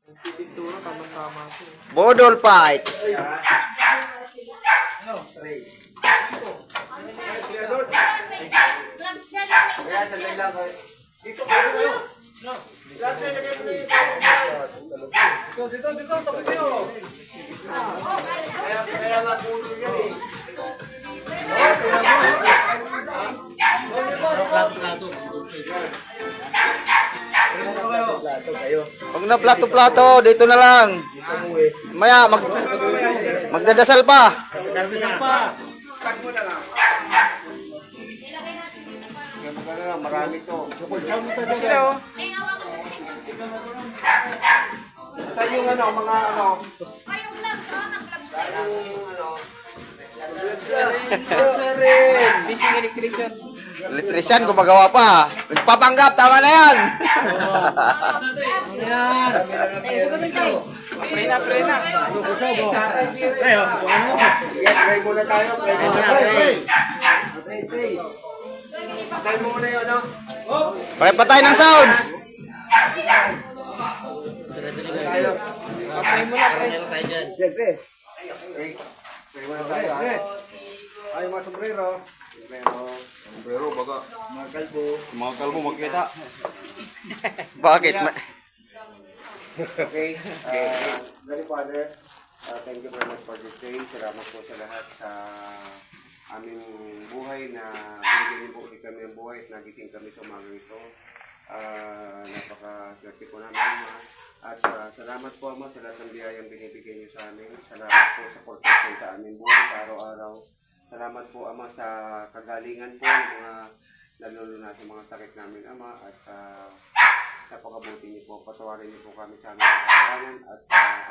Pintura, tamang-tama ito. Bodol fights. Huwag na plato-plato, dito na lang. Maya, magdadasal pa. Marami to. Sila oh. Sa yung ano, mga ano. Bising electrician. Electrician, gumagawa pa. Nagpapanggap, tama na yan. Prena. Pray muna tayo. Patay muna yun, ano? Patay ng sounds. Tayo. Patay mo na, pre. Siyempre. Okay. Pray muna tayo. Ay, mga sombrero. Sombrero, baga. Mga kalbo. Mga kalbo, magkita. Bakit? Okay. Very Father, thank you very much for this day. Salamat po sa lahat sa aming buhay na binigyan niyo po kami ng buhay at nagising kami sa umaga ito. Napaka-swerte po namin, Ama. At salamat po, Ama, sa lahat ng biyayang binibigay niyo sa amin. Salamat po sa protection sa aming buhay sa araw-araw. Salamat po, Ama, sa kagalingan po ng mga nalulunod sa mga sakit namin, Ama. At sa pagkabuti niyo po, patawarin niyo po kami sa aming kasalanan. At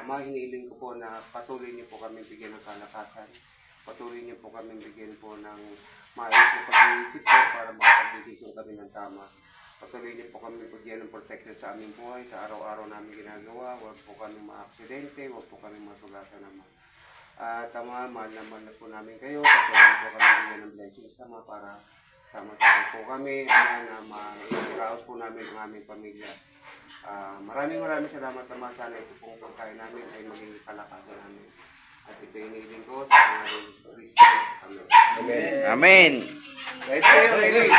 Ama, hinihiling ko po na patuloy niyo po kami bigyan ng kalakasan. Patuloy niyo po kami bigyan po ng maayos na pag-iisip po para makapag-desisyon kami ng tama. Patuloy niyo po kami bigyan ng protection sa aming buhay, sa araw-araw namin ginagawa. Huwag po kami ma-aksidente, huwag po kami masugatan naman. Tama, mahal naman na po namin kayo. Patuloy po kami bigyan ng blessings sama para sama-sama po kami na ma-iraos po namin ang aming pamilya. Maraming salamat naman. Sana ito pong pagkain namin ay maging kalakasan namin. At ito inihiling ko sa pangalan ng Kristo. Amen. Amen. Right kayo, Ray.